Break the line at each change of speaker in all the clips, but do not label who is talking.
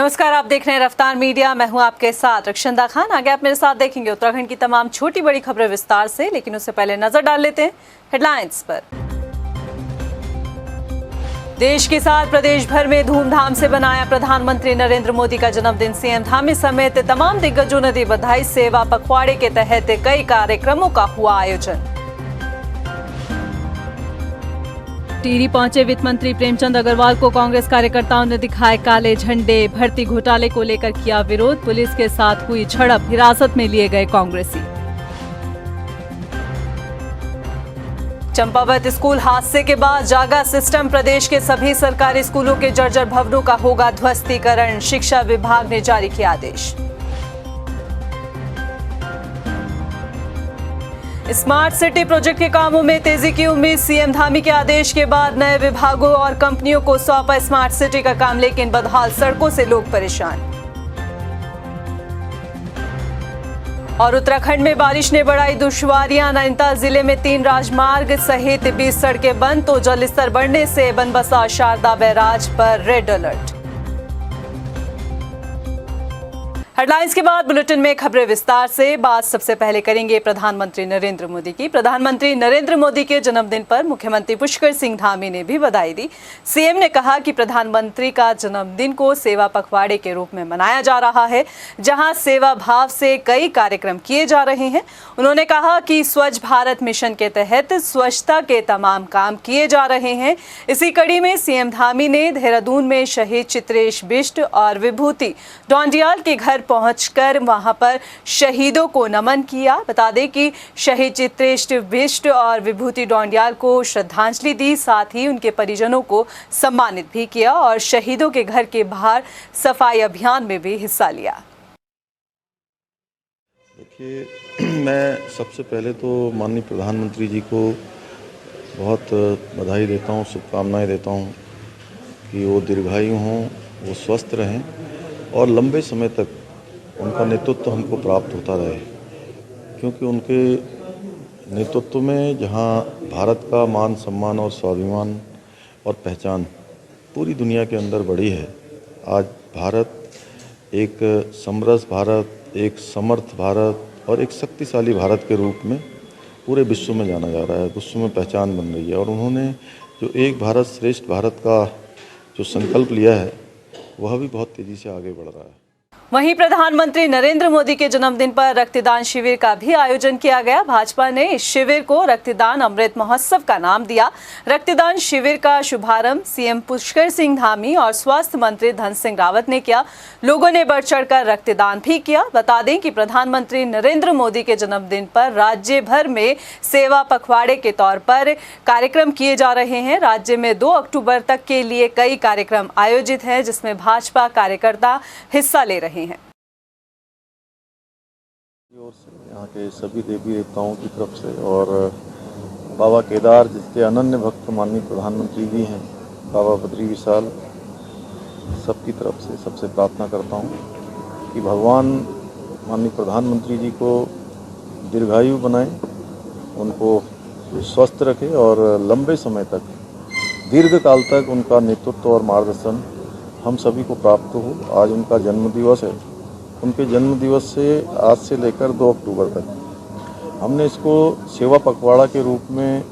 नमस्कार, आप देख रहे हैं रफ्तार मीडिया। मैं हूं आपके साथ रक्षंदा खान। आगे आप मेरे साथ देखेंगे उत्तराखंड की तमाम छोटी बड़ी खबरें विस्तार से, लेकिन उससे पहले नजर डाल लेते हैं हेडलाइंस पर। देश के साथ प्रदेश भर में धूमधाम से मनाया प्रधानमंत्री नरेंद्र मोदी का जन्मदिन। सीएम धामी समेत तमाम दिग्गजों ने दी बधाई। सेवा पखवाड़े के तहत कई कार्यक्रमों का हुआ आयोजन। टिहरी पहुंचे वित्त मंत्री प्रेमचंद अग्रवाल को कांग्रेस कार्यकर्ताओं ने दिखाए काले झंडे। भर्ती घोटाले को लेकर किया विरोध। पुलिस के साथ हुई झड़प, हिरासत में लिए गए कांग्रेसी। चंपावत स्कूल हादसे के बाद जागा सिस्टम। प्रदेश के सभी सरकारी स्कूलों के जर्जर भवनों का होगा ध्वस्तीकरण। शिक्षा विभाग ने जारी किया आदेश। स्मार्ट सिटी प्रोजेक्ट के कामों में तेजी की उम्मीद। सीएम धामी के आदेश के बाद नए विभागों और कंपनियों को सौंपा स्मार्ट सिटी का काम, लेकिन बदहाल सड़कों से लोग परेशान। और उत्तराखंड में बारिश ने बढ़ाई दुश्वारियां। नैनीताल जिले में 3 राजमार्ग सहित 20 सड़कें बंद, तो जलस्तर बढ़ने से बनबसा शारदा बैराज पर रेड अलर्ट। हेडलाइंस के बाद बुलेटिन में खबरें विस्तार से। बात सबसे पहले करेंगे प्रधानमंत्री नरेंद्र मोदी की। प्रधानमंत्री नरेंद्र मोदी के जन्मदिन पर मुख्यमंत्री पुष्कर सिंह धामी ने भी बधाई दी। सीएम ने कहा कि प्रधानमंत्री का जन्मदिन को सेवा पखवाड़े के रूप में मनाया जा रहा है, जहां सेवा भाव से कई कार्यक्रम किए जा रहे हैं। उन्होंने कहा कि स्वच्छ भारत मिशन के तहत स्वच्छता के तमाम काम किए जा रहे हैं। इसी कड़ी में सीएम धामी ने देहरादून में शहीद चित्रेश बिष्ट और विभूति डोंडियाल के घर पहुंचकर वहां पर शहीदों को नमन किया। बता दें कि शहीद चित्रेश बिष्ट और विभूति डोंडियाल को श्रद्धांजलि दी, साथ ही उनके परिजनों को सम्मानित भी किया और शहीदों के घर के बाहर सफाई अभियान में भी हिस्सा लिया।
देखिए, मैं सबसे पहले तो माननीय प्रधानमंत्री जी को बहुत बधाई देता हूँ, शुभकामनाएं देता हूँ कि वो दीर्घायु हों, वो स्वस्थ रहें और लंबे समय तक उनका नेतृत्व हमको प्राप्त होता रहे, क्योंकि उनके नेतृत्व में जहां भारत का मान सम्मान और स्वाभिमान और पहचान पूरी दुनिया के अंदर बढ़ी है। आज भारत एक समरस भारत, एक समर्थ भारत और एक शक्तिशाली भारत के रूप में पूरे विश्व में जाना जा रहा है, विश्व में पहचान बन रही है। और उन्होंने जो एक भारत श्रेष्ठ भारत का जो संकल्प लिया है, वह भी बहुत तेज़ी से आगे बढ़ रहा है।
वहीं प्रधानमंत्री नरेंद्र मोदी के जन्मदिन पर रक्तदान शिविर का भी आयोजन किया गया। भाजपा ने इस शिविर को रक्तदान अमृत महोत्सव का नाम दिया। रक्तदान शिविर का शुभारंभ सीएम पुष्कर सिंह धामी और स्वास्थ्य मंत्री धन सिंह रावत ने किया। लोगों ने बढ़ चढ़कर रक्तदान भी किया। बता दें कि प्रधानमंत्री नरेंद्र मोदी के जन्मदिन पर राज्य भर में सेवा पखवाड़े के तौर पर कार्यक्रम किए जा रहे हैं। राज्य में 2 अक्टूबर तक के लिए कई कार्यक्रम आयोजित हैं, जिसमें भाजपा कार्यकर्ता हिस्सा ले रहे हैं।
और यहाँ के सभी देवी देवताओं की तरफ से और बाबा केदार, जिसके अनन्य भक्त माननीय प्रधानमंत्री जी हैं, बाबा बद्री विशाल, सबकी तरफ से सबसे प्रार्थना करता हूँ कि भगवान माननीय प्रधानमंत्री जी को दीर्घायु बनाए, उनको स्वस्थ रखे और लंबे समय तक, दीर्घ काल तक उनका नेतृत्व और मार्गदर्शन हम सभी को प्राप्त हो। आज उनका जन्म दिवस है। उनके जन्म दिवस से आज से लेकर 2 अक्टूबर तक हमने इसको सेवा पखवाड़ा के रूप में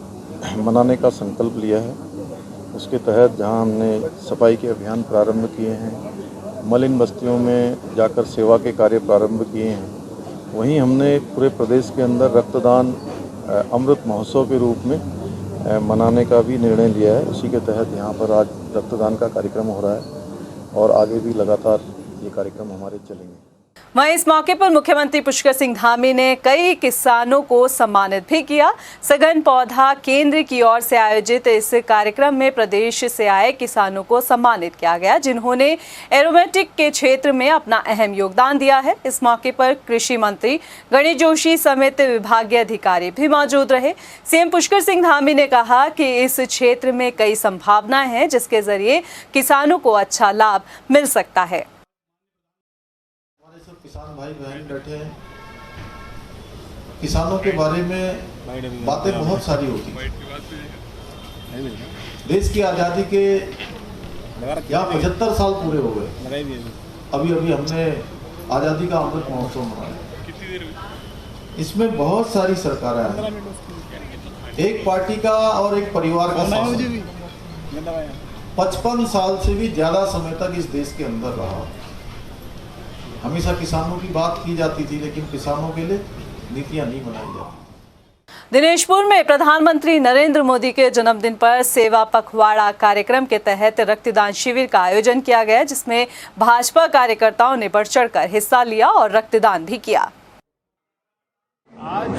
मनाने का संकल्प लिया है। उसके तहत जहां हमने सफाई के अभियान प्रारंभ किए हैं, मलिन बस्तियों में जाकर सेवा के कार्य प्रारंभ किए हैं, वहीं हमने पूरे प्रदेश के अंदर रक्तदान अमृत महोत्सव के रूप में मनाने का भी निर्णय लिया है। उसी के तहत यहाँ पर आज रक्तदान का कार्यक्रम हो रहा है और आगे भी लगातार ये कार्यक्रम हमारे चलेंगे।
वहीं इस मौके पर मुख्यमंत्री पुष्कर सिंह धामी ने कई किसानों को सम्मानित भी किया। सघन पौधा केंद्र की ओर से आयोजित इस कार्यक्रम में प्रदेश से आए किसानों को सम्मानित किया गया, जिन्होंने एरोमेटिक के क्षेत्र में अपना अहम योगदान दिया है। इस मौके पर कृषि मंत्री गणेश जोशी समेत विभागीय अधिकारी भी मौजूद रहे। सीएम पुष्कर सिंह धामी ने कहा कि इस क्षेत्र में कई संभावनाएं हैं, जिसके जरिए किसानों को अच्छा लाभ मिल सकता है।
किसान भाई बहन बैठे हैं, किसानों के बारे में बातें बहुत सारी होती हैं। देश की आज़ादी के यहाँ 75 साल पूरे हो गए। अभी अभी हमने आज़ादी का अमृत महोत्सव मनाया। इसमें बहुत सारी सरकारें आई, एक पार्टी का और एक परिवार का शासन 55 साल से भी ज़्यादा समय तक इस देश के अंदर रहा। हमेशा किसानों की बात की जाती थी, लेकिन किसानों के लिए नीतियाँ नहीं बनाई जाती।
दिनेशपुर में प्रधानमंत्री नरेंद्र मोदी के जन्मदिन पर सेवा पखवाड़ा कार्यक्रम के तहत रक्तदान शिविर का आयोजन किया गया, जिसमें भाजपा कार्यकर्ताओं ने बढ़ चढ़कर हिस्सा लिया और रक्तदान भी किया।
आज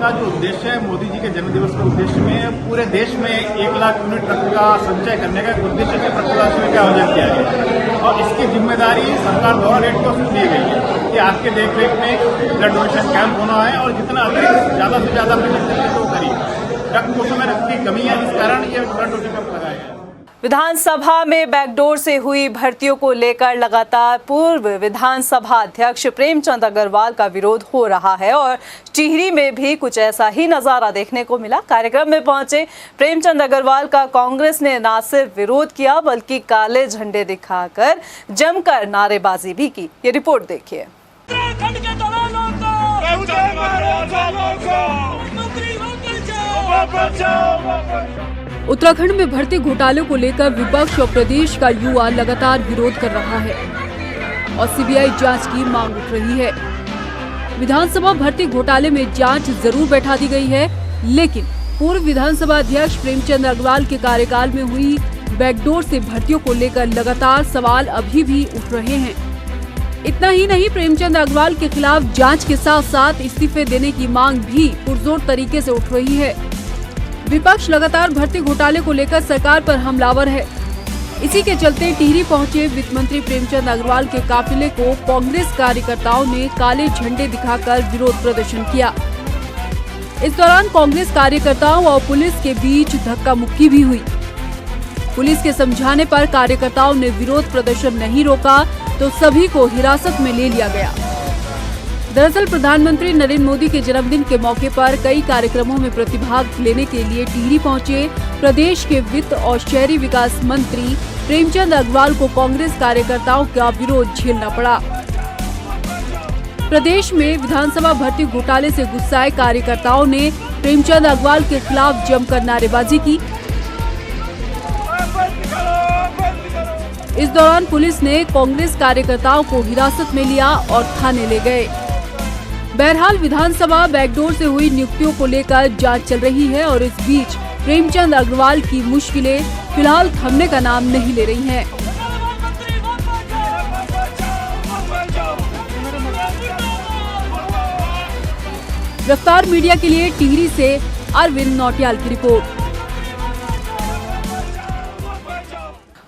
का जो उद्देश्य है मोदी जी के जन्मदिवस के उद्देश्य में पूरे देश में 1 लाख यूनिट रक्त का संचय करने का उद्देश्य से रक्तदान शिविर का आयोजन किया गया और इसकी जिम्मेदारी सरकार द्वारा रेड क्रॉस को दी गई है कि आपके देखरेख में ब्लड डोनेशन कैंप होना है और जितना अधिक ज़्यादा से ज़्यादा पेशेंट को करिए। रक्त कोषों में रक्त की कमी है, इस कारण ये ब्लड डोनेशन कैंप लगाया गया है।
विधानसभा में बैकडोर से हुई भर्तियों को लेकर लगातार पूर्व विधानसभा अध्यक्ष प्रेमचंद अग्रवाल का विरोध हो रहा है और टिहरी में भी कुछ ऐसा ही नजारा देखने को मिला। कार्यक्रम में पहुंचे प्रेमचंद अग्रवाल का कांग्रेस ने न सिर्फ विरोध किया बल्कि काले झंडे दिखाकर जमकर नारेबाजी भी की। ये रिपोर्ट देखिए।
उत्तराखंड में भर्ती घोटाले को लेकर विपक्ष और प्रदेश का युवा लगातार विरोध कर रहा है और सीबीआई जांच की मांग उठ रही है। विधानसभा भर्ती घोटाले में जांच जरूर बैठा दी गई है, लेकिन पूर्व विधानसभा अध्यक्ष प्रेमचंद अग्रवाल के कार्यकाल में हुई बैकडोर से भर्तियों को लेकर लगातार सवाल अभी भी उठ रहे हैं। इतना ही नहीं, प्रेमचंद अग्रवाल के खिलाफ जांच के साथ साथ इस्तीफे देने की मांग भी पुरजोर तरीके से उठ रही है। विपक्ष लगातार भर्ती घोटाले को लेकर सरकार पर हमलावर है। इसी के चलते टिहरी पहुंचे वित्त मंत्री प्रेमचंद अग्रवाल के काफिले को कांग्रेस कार्यकर्ताओं ने काले झंडे दिखाकर विरोध प्रदर्शन किया। इस दौरान कांग्रेस कार्यकर्ताओं और पुलिस के बीच धक्का मुक्की भी हुई। पुलिस के समझाने पर कार्यकर्ताओं ने विरोध प्रदर्शन नहीं रोका तो सभी को हिरासत में ले लिया गया। दरअसल प्रधानमंत्री नरेंद्र मोदी के जन्मदिन के मौके पर कई कार्यक्रमों में प्रतिभाग लेने के लिए टिहरी पहुंचे प्रदेश के वित्त और शहरी विकास मंत्री प्रेमचंद अग्रवाल को कांग्रेस कार्यकर्ताओं का विरोध झेलना पड़ा। प्रदेश में विधानसभा भर्ती घोटाले से गुस्साए कार्यकर्ताओं ने प्रेमचंद अग्रवाल के खिलाफ जमकर नारेबाजी की। इस दौरान पुलिस ने कांग्रेस कार्यकर्ताओं को हिरासत में लिया और थाने ले गए। बहरहाल विधानसभा बैकडोर से हुई नियुक्तियों को लेकर जांच चल रही है और इस बीच प्रेमचंद अग्रवाल की मुश्किलें फिलहाल थमने का नाम नहीं ले रही हैं। रफ्तार मीडिया के लिए टिहरी से अरविंद नौटियाल की रिपोर्ट।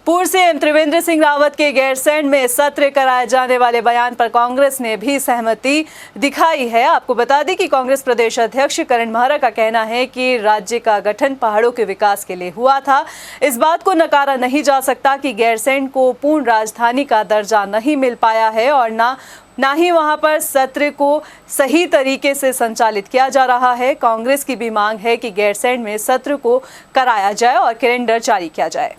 पूर्व सीएम त्रिवेंद्र सिंह रावत के गैरसैंण में सत्र कराए जाने वाले बयान पर कांग्रेस ने भी सहमति दिखाई है। आपको बता दें कि कांग्रेस प्रदेश अध्यक्ष करण महरा का कहना है कि राज्य का गठन पहाड़ों के विकास के लिए हुआ था। इस बात को नकारा नहीं जा सकता कि गैरसैंण को पूर्ण राजधानी का दर्जा नहीं मिल पाया है और ना ही वहां पर सत्र को सही तरीके से संचालित किया जा रहा है। कांग्रेस की भी मांग है कि गैरसैंण में सत्र को कराया जाए और कैलेंडर जारी किया जाए।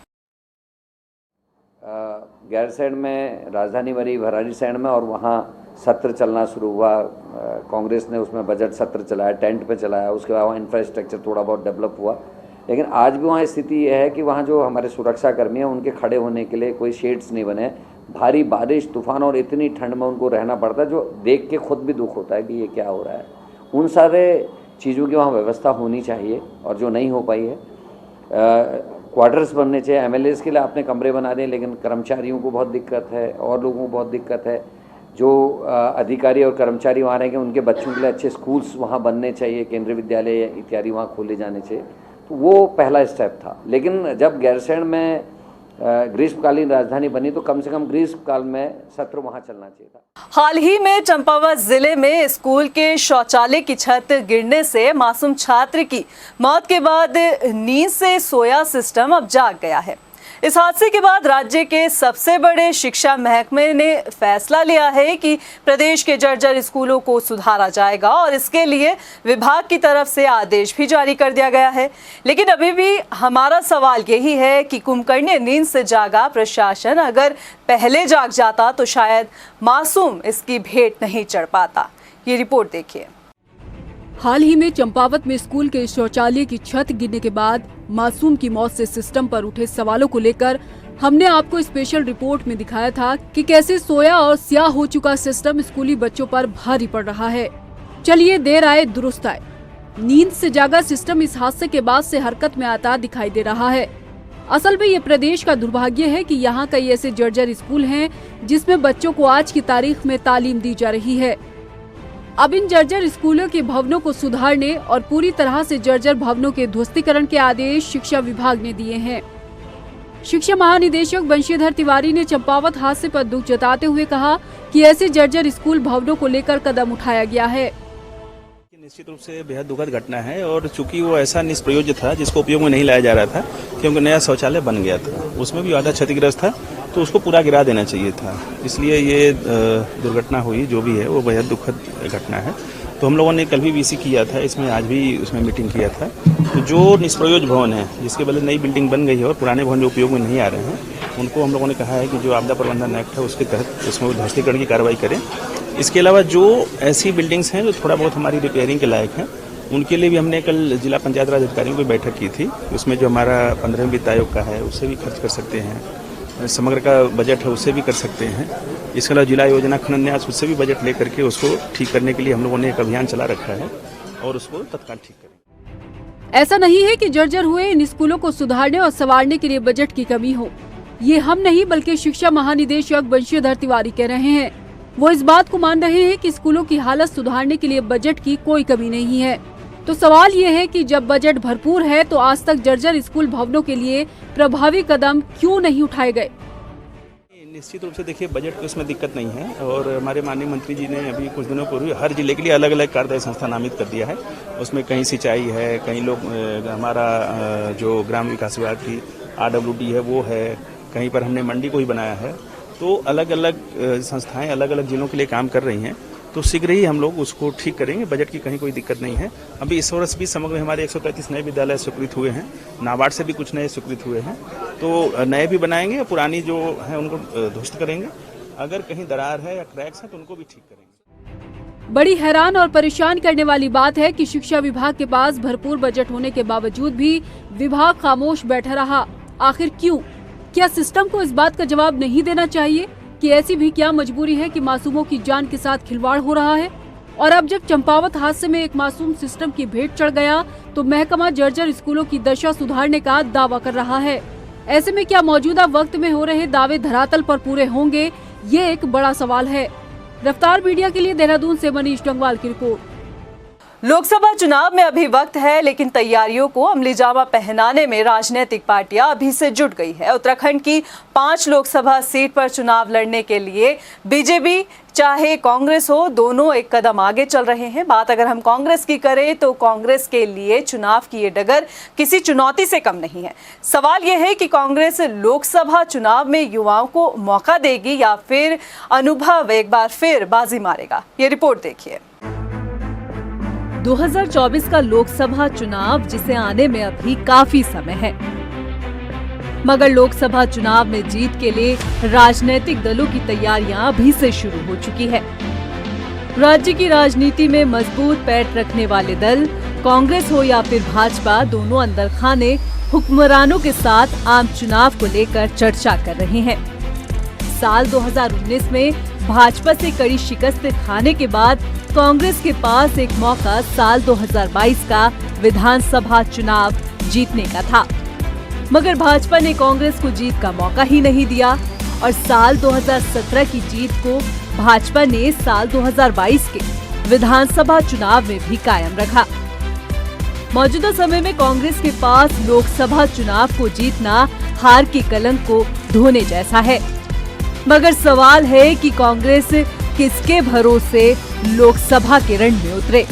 गैरसैंण में राजधानी बनी भराड़ीसैंण में और वहाँ सत्र चलना शुरू हुआ। कांग्रेस ने उसमें बजट सत्र चलाया, टेंट पे चलाया, उसके बाद वहाँ इंफ्रास्ट्रक्चर थोड़ा बहुत डेवलप हुआ। लेकिन आज भी वहाँ स्थिति यह है कि वहाँ जो हमारे सुरक्षा कर्मी हैं उनके खड़े होने के लिए कोई शेड्स नहीं बने। भारी बारिश, तूफान और इतनी ठंड में उनको रहना पड़ता है, जो देख के खुद भी दुख होता है कि ये क्या हो रहा है। उन सारे चीज़ों की वहाँ व्यवस्था होनी चाहिए और जो नहीं हो पाई है। क्वार्टर्स बनने चाहिए। एमएलएस के लिए आपने कमरे बना दिए, लेकिन कर्मचारियों को बहुत दिक्कत है और लोगों को बहुत दिक्कत है। जो अधिकारी और कर्मचारी वहाँ रहेंगे उनके बच्चों के लिए अच्छे स्कूल्स वहाँ बनने चाहिए, केंद्रीय विद्यालय इत्यादि वहाँ खोले जाने चाहिए। तो वो पहला स्टेप था। लेकिन जब गैरसैंण में ग्रीष्मकालीन राजधानी बनी तो कम से कम ग्रीष्मकाल में सत्र वहाँ चलना चाहिए था।
हाल ही में चंपावत जिले में स्कूल के शौचालय की छत गिरने से मासूम छात्र की मौत के बाद नींद से सोया सिस्टम अब जाग गया है। इस हादसे के बाद राज्य के सबसे बड़े शिक्षा महकमे ने फैसला लिया है कि प्रदेश के जर्जर स्कूलों को सुधारा जाएगा और इसके लिए विभाग की तरफ से आदेश भी जारी कर दिया गया है। लेकिन अभी भी हमारा सवाल यही है कि कुंभकर्णी नींद से जागा प्रशासन अगर पहले जाग जाता तो शायद मासूम इसकी भेंट नहीं चढ़ पाता। ये रिपोर्ट देखिए।
हाल ही में चंपावत में स्कूल के शौचालय की छत गिरने के बाद मासूम की मौत से सिस्टम पर उठे सवालों को लेकर हमने आपको स्पेशल रिपोर्ट में दिखाया था कि कैसे सोया और स्याह हो चुका सिस्टम स्कूली बच्चों पर भारी पड़ रहा है। चलिए देर आए दुरुस्त आए। नींद से जागा सिस्टम इस हादसे के बाद से हरकत में आता दिखाई दे रहा है। असल में ये प्रदेश का दुर्भाग्य है कि यहाँ कई ऐसे जर्जर स्कूल हैं जिसमें बच्चों को आज की तारीख में तालीम दी जा रही है। अब इन जर्जर स्कूलों के भवनों को सुधारने और पूरी तरह से जर्जर भवनों के ध्वस्तीकरण के आदेश शिक्षा विभाग ने दिए हैं। शिक्षा महानिदेशक बंशीधर तिवारी ने चंपावत हादसे पर दुख जताते हुए कहा कि ऐसे जर्जर स्कूल भवनों को लेकर कदम उठाया गया है।
निश्चित रूप से बेहद दुखद घटना है और चूंकि वो ऐसा निष्प्रयोज्य था जिसको उपयोग में नहीं लाया जा रहा था, क्योंकि नया शौचालय बन गया था, उसमें भी आधा क्षतिग्रस्त था, तो उसको पूरा गिरा देना चाहिए था। इसलिए ये दुर्घटना हुई, जो भी है वो बेहद दुखद घटना है। तो हम लोगों ने कल भी वीसी किया था, इसमें आज भी उसमें मीटिंग किया था। तो जो निष्प्रयोज भवन है जिसके बदले नई बिल्डिंग बन गई है और पुराने भवन जो उपयोग में नहीं आ रहे हैं, उनको हम लोगों ने कहा है कि जो आपदा प्रबंधन एक्ट है उसके तहत उसमें ध्वस्तीकरण की कार्रवाई करें। इसके अलावा जो ऐसी बिल्डिंग्स हैं जो थोड़ा बहुत हमारी रिपेयरिंग के लायक हैं, उनके लिए भी हमने कल जिला पंचायत राज अधिकारियों की बैठक की थी। उसमें जो हमारा 15वें वित्त आयोग का है उससे भी खर्च कर सकते हैं, समग्र का बजट है उससे भी कर सकते हैं। इसके अलावा जिला योजना खनन न्यास उससे भी बजट लेकर के उसको ठीक करने के लिए हम लोगों ने एक अभियान चला रखा है और उसको तत्काल ठीक करें।
ऐसा नहीं है कि जर्जर हुए इन स्कूलों को सुधारने और संवारने के लिए बजट की कमी हो। ये हम नहीं बल्कि शिक्षा महानिदेशक बंशीधर तिवारी कह रहे हैं। वो इस बात को मान रहे हैं कि स्कूलों की हालत सुधारने के लिए बजट की कोई कमी नहीं है। तो सवाल ये है कि जब बजट भरपूर है तो आज तक जर्जर स्कूल भवनों के लिए प्रभावी कदम क्यों नहीं उठाए गए।
निश्चित रूप से देखिए, बजट की उसमें दिक्कत नहीं है और हमारे माननीय मंत्री जी ने अभी कुछ दिनों पूर्व हर जिले के लिए अलग अलग कार्यदायी संस्था नामित कर दिया है। उसमें कहीं सिंचाई है, कहीं लोग हमारा जो ग्राम विकास विभाग की RWD है वो है, कहीं पर हमने मंडी को ही बनाया है। तो अलग अलग संस्थाएं अलग अलग जिलों के लिए काम कर रही हैं। तो शीघ्र ही हम लोग उसको ठीक करेंगे। बजट की कहीं कोई दिक्कत नहीं है। अभी इस वर्ष भी समग्र हमारे 133 नए विद्यालय स्वीकृत हुए हैं, नाबार्ड से भी कुछ नए स्वीकृत हुए हैं। तो नए भी बनाएंगे, पुरानी जो है उनको ध्वस्त करेंगे। अगर कहीं दरार है या क्रैक्स है तो उनको भी ठीक करेंगे।
बड़ी हैरान और परेशान करने वाली बात है कि शिक्षा विभाग के पास भरपूर बजट होने के बावजूद भी विभाग खामोश बैठा रहा। आखिर क्यों? क्या सिस्टम को इस बात का जवाब नहीं देना चाहिए कि ऐसी भी क्या मजबूरी है कि मासूमों की जान के साथ खिलवाड़ हो रहा है? और अब जब चंपावत हादसे में एक मासूम सिस्टम की भेंट चढ़ गया तो महकमा जर्जर स्कूलों की दशा सुधारने का दावा कर रहा है। ऐसे में क्या मौजूदा वक्त में हो रहे दावे धरातल पर पूरे होंगे, ये एक बड़ा सवाल है। रफ्तार मीडिया के लिए देहरादून से मनीष डंगवाल की रिपोर्ट।
लोकसभा चुनाव में अभी वक्त है, लेकिन तैयारियों को अमली जामा पहनाने में राजनीतिक पार्टियां अभी से जुट गई है। उत्तराखंड की 5 लोकसभा सीट पर चुनाव लड़ने के लिए बीजेपी चाहे कांग्रेस हो, दोनों एक कदम आगे चल रहे हैं। बात अगर हम कांग्रेस की करें तो कांग्रेस के लिए चुनाव की ये डगर किसी चुनौती से कम नहीं है। सवाल ये है कि कांग्रेस लोकसभा चुनाव में युवाओं को मौका देगी या फिर अनुभव एक बार फिर बाजी मारेगा। ये रिपोर्ट देखिए।
2024 का लोकसभा चुनाव जिसे आने में अभी काफी समय है, मगर लोकसभा चुनाव में जीत के लिए राजनीतिक दलों की तैयारियां अभी से शुरू हो चुकी है। राज्य की राजनीति में मजबूत पैठ रखने वाले दल कांग्रेस हो या फिर भाजपा, दोनों अंदर खाने हुक्मरानों के साथ आम चुनाव को लेकर चर्चा कर रहे हैं। साल 2019 में भाजपा से कड़ी शिकस्त खाने के बाद कांग्रेस के पास एक मौका साल 2022 का विधानसभा चुनाव जीतने का था, मगर भाजपा ने कांग्रेस को जीत का मौका ही नहीं दिया और साल 2017 की जीत को भाजपा ने साल 2022 के विधानसभा चुनाव में भी कायम रखा। मौजूदा समय में कांग्रेस के पास लोकसभा चुनाव को जीतना हार की कलंक को धोने जैसा है, मगर सवाल है कि कांग्रेस किसके भरोसे लोकसभा के रण में उतरे।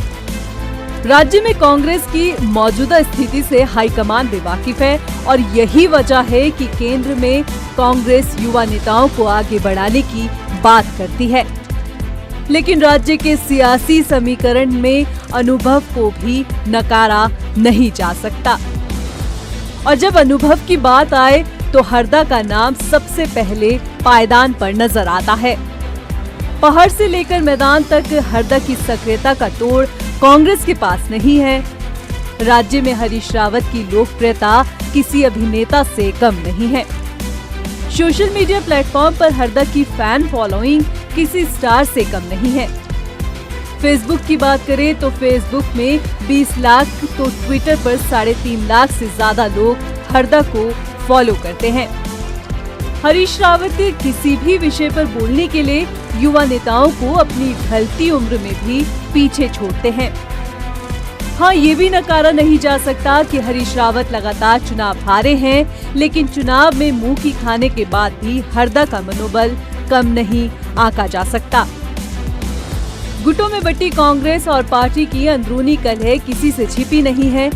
राज्य में कांग्रेस की मौजूदा स्थिति से हाईकमान भी वाकिफ है और यही वजह है कि केंद्र में कांग्रेस युवा नेताओं को आगे बढ़ाने की बात करती है। लेकिन राज्य के सियासी समीकरण में अनुभव को भी नकारा नहीं जा सकता। और जब अनुभव की बात आए तो हरदा का नाम सबसे पहले पायदान पर नजर आता है। पहाड़ से लेकर मैदान तक हरदा की सक्रियता का तोड़ कांग्रेस के पास नहीं है। राज्य में हरीश रावत की लोकप्रियता किसी अभिनेता से कम नहीं है। सोशल मीडिया प्लेटफॉर्म पर हरदा की फैन फॉलोइंग किसी स्टार से कम नहीं है। फेसबुक की बात करें तो फेसबुक में 20 लाख तो ट्विटर पर 3.5 लाख से ज्यादा लोग हरदा को फॉलो करते हैं। हरीश रावत किसी भी विषय पर बोलने के लिए युवा नेताओं को अपनी ढलती उम्र में भी पीछे छोड़ते हैं। हाँ, ये भी नकारा नहीं जा सकता कि हरीश रावत लगातार चुनाव हारे हैं, लेकिन चुनाव में मुंह की खाने के बाद भी हरदा का मनोबल कम नहीं आंका जा सकता। गुटों में बटी कांग्रेस और पार्टी की अंदरूनी कलह किसी से छिपी नहीं है।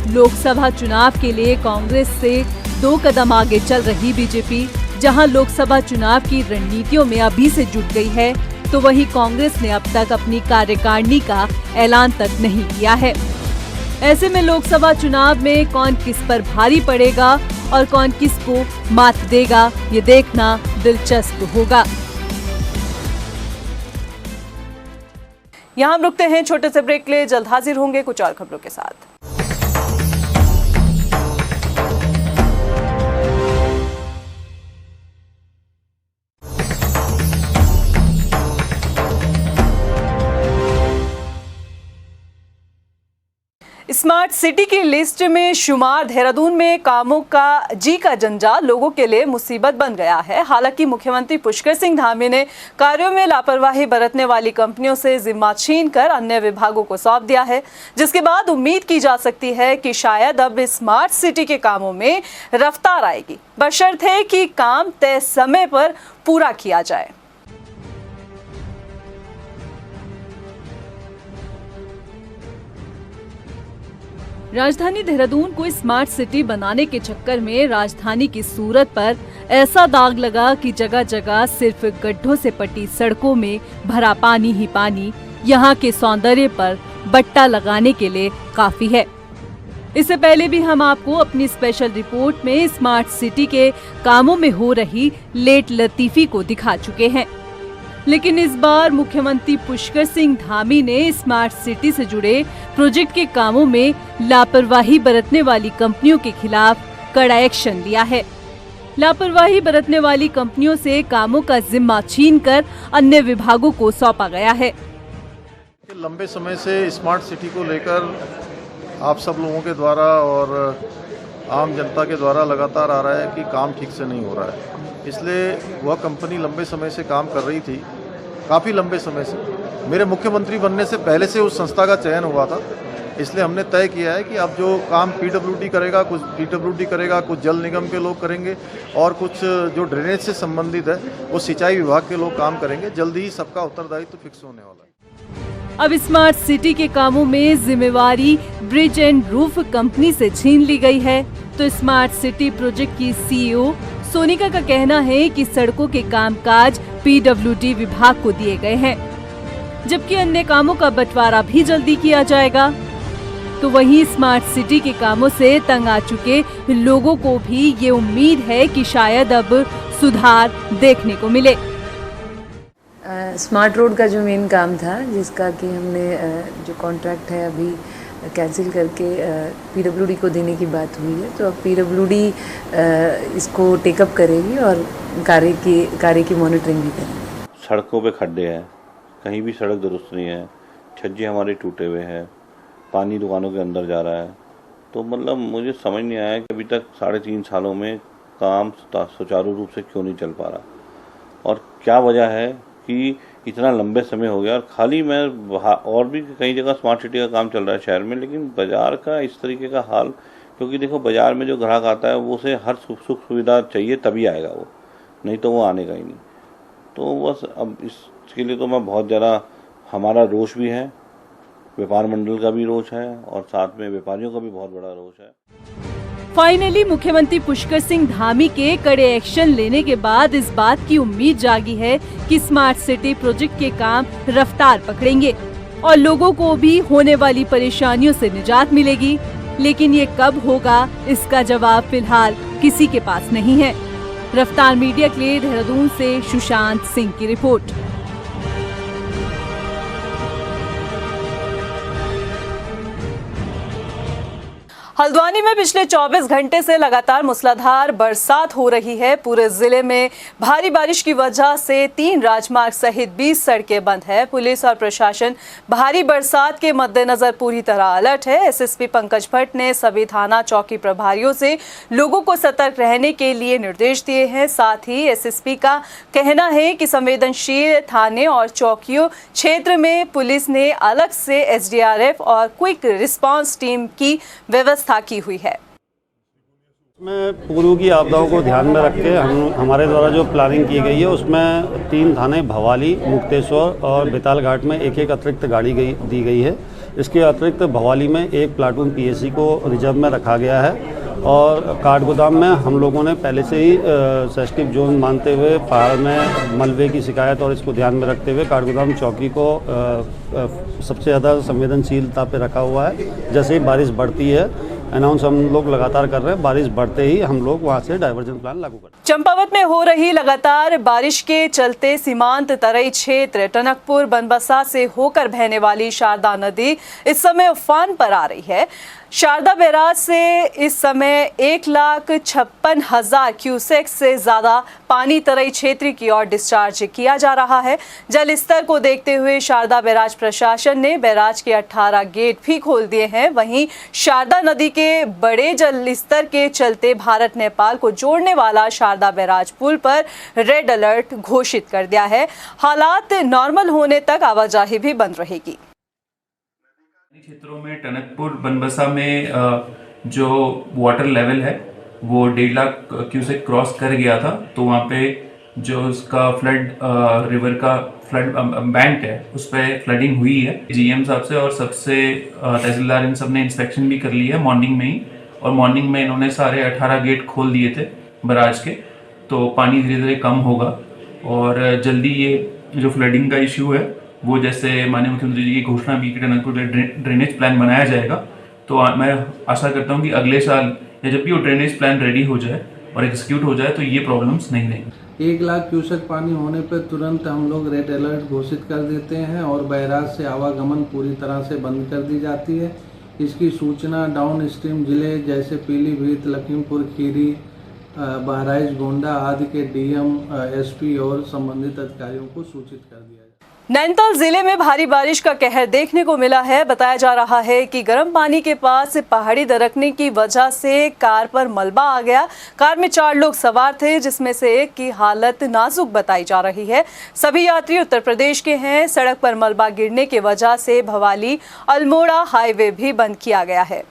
लोकसभा चुनाव के लिए कांग्रेस से 2 कदम आगे चल रही बीजेपी जहां लोकसभा चुनाव की रणनीतियों में अभी से जुट गई है, तो वहीं कांग्रेस ने अब तक अपनी कार्यकारिणी का ऐलान तक नहीं किया है। ऐसे में लोकसभा चुनाव में कौन किस पर भारी पड़ेगा और कौन किसको मात देगा, ये देखना दिलचस्प होगा।
यहाँ हम रुकते हैं छोटे से ब्रेक के लिए, जल्द हाजिर होंगे कुछ और खबरों के साथ। स्मार्ट सिटी की लिस्ट में शुमार देहरादून में कामों का जंजाल लोगों के लिए मुसीबत बन गया है। हालांकि मुख्यमंत्री पुष्कर सिंह धामी ने कार्यों में लापरवाही बरतने वाली कंपनियों से जिम्मा छीनकर अन्य विभागों को सौंप दिया है, जिसके बाद उम्मीद की जा सकती है कि शायद अब स्मार्ट सिटी के कामों में रफ्तार आएगी, बशर्ते कि काम तय समय पर पूरा किया जाए।
राजधानी देहरादून को स्मार्ट सिटी बनाने के चक्कर में राजधानी की सूरत पर ऐसा दाग लगा कि जगह जगह सिर्फ गड्ढों से पटी सड़कों में भरा पानी ही पानी यहाँ के सौंदर्य पर बट्टा लगाने के लिए काफी है। इससे पहले भी हम आपको अपनी स्पेशल रिपोर्ट में स्मार्ट सिटी के कामों में हो रही लेट लतीफी को दिखा चुके हैं, लेकिन इस बार मुख्यमंत्री पुष्कर सिंह धामी ने स्मार्ट सिटी से जुड़े प्रोजेक्ट के कामों में लापरवाही बरतने वाली कंपनियों के खिलाफ कड़ा एक्शन लिया है। लापरवाही बरतने वाली कंपनियों से कामों का जिम्मा छीनकर अन्य विभागों को सौंपा गया है।
लंबे समय से स्मार्ट सिटी को लेकर आप सब लोगों के द्वारा और आम जनता के द्वारा लगातार आ रहा है कि काम ठीक से नहीं हो रहा है, इसलिए वह कंपनी लंबे समय से काम कर रही थी, काफ़ी लंबे समय से। मेरे मुख्यमंत्री बनने से पहले से उस संस्था का चयन हुआ था, इसलिए हमने तय किया है कि अब जो काम पीडब्ल्यूडी करेगा, कुछ पीडब्ल्यूडी करेगा, कुछ जल निगम के लोग करेंगे और कुछ जो ड्रेनेज से संबंधित है वो सिंचाई विभाग के लोग काम करेंगे। जल्दी ही सबका उत्तरदायित्व फिक्स होने वाला है।
अब स्मार्ट सिटी के कामों में जिम्मेवारी ब्रिज एंड रूफ कंपनी से छीन ली गई है, तो स्मार्ट सिटी प्रोजेक्ट की सीईओ सोनिका का कहना है कि सड़कों के कामकाज पीडब्ल्यूडी विभाग को दिए गए हैं, जबकि अन्य कामों का बंटवारा भी जल्दी किया जाएगा। तो वहीं स्मार्ट सिटी के कामों से तंग आ चुके लोगों को भी ये उम्मीद है कि शायद अब सुधार देखने को मिले।
स्मार्ट रोड का जो मेन काम था, जिसका कि हमने जो कॉन्ट्रैक्ट है अभी कैंसिल करके पीडब्ल्यूडी को देने की बात हुई है, तो अब पीडब्ल्यूडी इसको टेकअप करेगी और कार्य की मॉनिटरिंग भी करेगी।
सड़कों पे खड्डे हैं, कहीं भी सड़क दुरुस्त नहीं है, छज्जे हमारे टूटे हुए हैं, पानी दुकानों के अंदर जा रहा है। तो मतलब मुझे समझ नहीं आया कि अभी तक 3.5 सालों में काम सुचारू रूप से क्यों नहीं चल पा रहा और क्या वजह है कि इतना लंबे समय हो गया। और खाली मैं और भी कई जगह स्मार्ट सिटी का काम चल रहा है शहर में, लेकिन बाज़ार का इस तरीके का हाल, क्योंकि देखो बाज़ार में जो ग्राहक आता है वो उसे हर सुख सुविधा चाहिए तभी आएगा वो, नहीं तो वो आने का ही नहीं। तो बस अब इसके लिए तो मैं बहुत ज़्यादा, हमारा रोष भी है व्यापार मंडल का भी रोष है और साथ में व्यापारियों का भी बहुत बड़ा रोष है।
फाइनली मुख्यमंत्री पुष्कर सिंह धामी के कड़े एक्शन लेने के बाद इस बात की उम्मीद जागी है कि स्मार्ट सिटी प्रोजेक्ट के काम रफ्तार पकड़ेंगे और लोगों को भी होने वाली परेशानियों से निजात मिलेगी। लेकिन ये कब होगा, इसका जवाब फिलहाल किसी के पास नहीं है। रफ्तार मीडिया के लिए देहरादून से सुशांत सिंह की रिपोर्ट।
हल्द्वानी में पिछले 24 घंटे से लगातार मूसलाधार बरसात हो रही है। पूरे जिले में भारी बारिश की वजह से 3 राजमार्ग सहित 20 सड़कें बंद है। पुलिस और प्रशासन भारी बरसात के मद्देनजर पूरी तरह अलर्ट है। एसएसपी पंकज भट्ट ने सभी थाना चौकी प्रभारियों से लोगों को सतर्क रहने के लिए निर्देश दिए हैं। साथ ही एसएसपी का कहना है कि संवेदनशील थाने और चौकियों क्षेत्र में पुलिस ने अलग से एसडीआरएफ और क्विक रिस्पांस टीम की व्यवस्था की हुई है।
में पूर्व की आपदाओं को ध्यान में रख के हमारे द्वारा जो प्लानिंग की गई है उसमें 3 थाने भवाली, मुक्तेश्वर और बेताल घाट में एक अतिरिक्त गाड़ी दी गई है। इसके अतिरिक्त भवाली में 1 प्लाटून पीएससी को रिजर्व में रखा गया है और काठगोदाम में हम लोगों ने पहले से ही सेंसिटिव जोन मानते हुए पहाड़ में मलबे की शिकायत और इसको ध्यान में रखते हुए काठगोदाम चौकी को सबसे ज़्यादा संवेदनशीलता पे रखा हुआ है। जैसे ही बारिश बढ़ती है, अनाउंस हम लोग लगातार कर रहे हैं, बारिश बढ़ते ही हम लोग वहां से डाइवर्जन प्लान लागू करें।
चंपावत में हो रही लगातार बारिश के चलते सीमांत तराई क्षेत्र टनकपुर बनबसा से होकर बहने वाली शारदा नदी इस समय उफान पर आ रही है। शारदा बैराज से इस समय 1,56,000 क्यूसेक से ज्यादा पानी तराई क्षेत्र की ओर डिस्चार्ज किया जा रहा है। जल स्तर को देखते हुए शारदा बैराज प्रशासन ने बैराज के 18 गेट भी खोल दिए हैं। वहीं शारदा नदी के बड़े जल स्तर के चलते भारत नेपाल को जोड़ने वाला शारदा बैराज पुल पर रेड अलर्ट घोषित कर दिया है। हालात नॉर्मल होने तक आवाजाही भी बंद रहेगी।
क्षेत्रों में टनकपुर बनबसा में जो वाटर लेवल है वो 1.5 लाख क्यूसेक क्रॉस कर गया था, तो वहाँ पे जो उसका फ्लड रिवर का फ्लड बैंक है उस पर फ्लडिंग हुई है। जीएम साहब से और सबसे तहसीलदार इन सब ने इंस्पेक्शन भी कर ली है मॉर्निंग में ही, और मॉर्निंग में इन्होंने सारे 18 गेट खोल दिए थे बराज के, तो पानी धीरे धीरे कम होगा और जल्दी ये जो फ्लडिंग का इश्यू है वो जैसे माननीय मुख्यमंत्री जी की घोषणा भी कि टनकपुर ड्रेनेज प्लान बनाया जाएगा, तो मैं आशा करता हूँ कि अगले साल या जब भी वो ड्रेनेज प्लान रेडी हो जाए और एग्जीक्यूट हो जाए तो ये प्रॉब्लम्स नहीं रहेंगी।
1 लाख क्यूसेक पानी होने पर तुरंत हम लोग रेड अलर्ट घोषित कर देते हैं और बैराज से आवागमन पूरी तरह से बंद कर दी जाती है। इसकी सूचना डाउन स्ट्रीम जिले जैसे पीलीभीत, लखीमपुर खीरी, बहराइच, गोंडा आदि के डीएम, एसपी और संबंधित अधिकारियों को सूचित कर दिया।
नैनीताल जिले में भारी बारिश का कहर देखने को मिला है। बताया जा रहा है कि गर्म पानी के पास पहाड़ी दरकने की वजह से कार पर मलबा आ गया। कार में 4 लोग सवार थे, जिसमें से एक की हालत नाजुक बताई जा रही है। सभी यात्री उत्तर प्रदेश के हैं। सड़क पर मलबा गिरने की वजह से भवाली अल्मोड़ा हाईवे भी बंद किया गया है।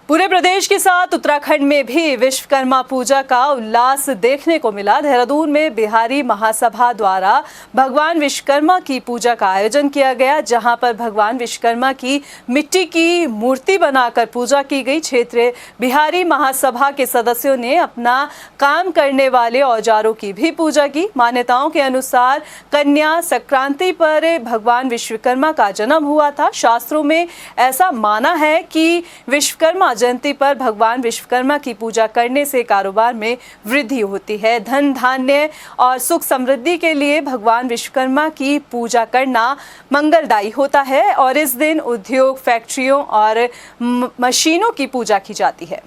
पूरे प्रदेश के साथ उत्तराखंड में भी विश्वकर्मा पूजा का उल्लास देखने को मिला। देहरादून में बिहारी महासभा द्वारा भगवान विश्वकर्मा की पूजा का आयोजन किया गया, जहां पर भगवान विश्वकर्मा की मिट्टी की मूर्ति बनाकर पूजा की गई। क्षेत्रीय बिहारी महासभा के सदस्यों ने अपना काम करने वाले औजारों की भी पूजा की। मान्यताओं के अनुसार कन्या संक्रांति पर भगवान विश्वकर्मा का जन्म हुआ था। शास्त्रों में ऐसा माना है कि विश्वकर्मा जयंती पर भगवान विश्वकर्मा की पूजा करने से कारोबार में वृद्धि होती है। धन धान्य और सुख समृद्धि के लिए भगवान विश्वकर्मा की पूजा करना मंगलदायी होता है और इस दिन उद्योग, फैक्ट्रियों और मशीनों की पूजा की जाती है।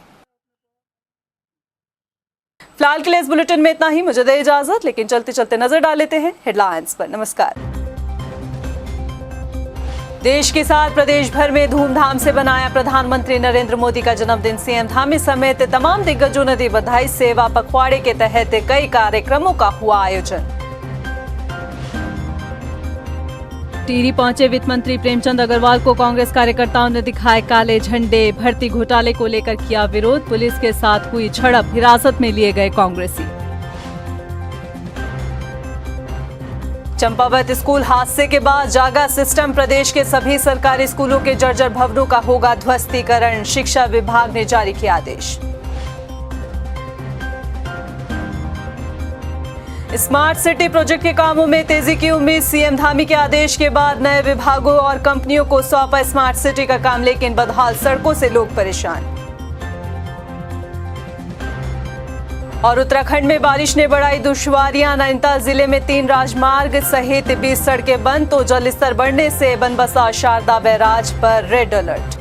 फिलहाल के लिए इस बुलेटिन में इतना ही। मुझे दे इजाजत, लेकिन चलते चलते नजर डाल लेते हैं हेडलाइंस पर। नमस्कार। देश के साथ प्रदेश भर में धूमधाम से मनाया प्रधानमंत्री नरेंद्र मोदी का जन्मदिन। सीएम धामी समेत तमाम दिग्गजों ने दी बधाई। सेवा पखवाड़े के तहत कई कार्यक्रमों का हुआ आयोजन। टिहरी पहुंचे वित्त मंत्री प्रेमचंद अग्रवाल को कांग्रेस कार्यकर्ताओं ने दिखाए काले झंडे। भर्ती घोटाले को लेकर किया विरोध। पुलिस के साथ हुई झड़प, हिरासत में लिए गए कांग्रेसी। चंपावत स्कूल हादसे के बाद जागा सिस्टम, प्रदेश के सभी सरकारी स्कूलों के जर्जर भवनों का होगा ध्वस्तीकरण, शिक्षा विभाग ने जारी किया आदेश। स्मार्ट सिटी प्रोजेक्ट के कामों में तेजी की उम्मीद, सीएम धामी के आदेश के बाद नए विभागों और कंपनियों को सौंपा स्मार्ट सिटी का काम, लेकिन बदहाल सड़कों से लोग परेशान। और उत्तराखंड में बारिश ने बढ़ाई दुश्वारियां, नैनीताल जिले में 3 राजमार्ग सहित 20 सड़कें बंद, तो जलस्तर बढ़ने से बनबसा शारदा बैराज पर रेड अलर्ट।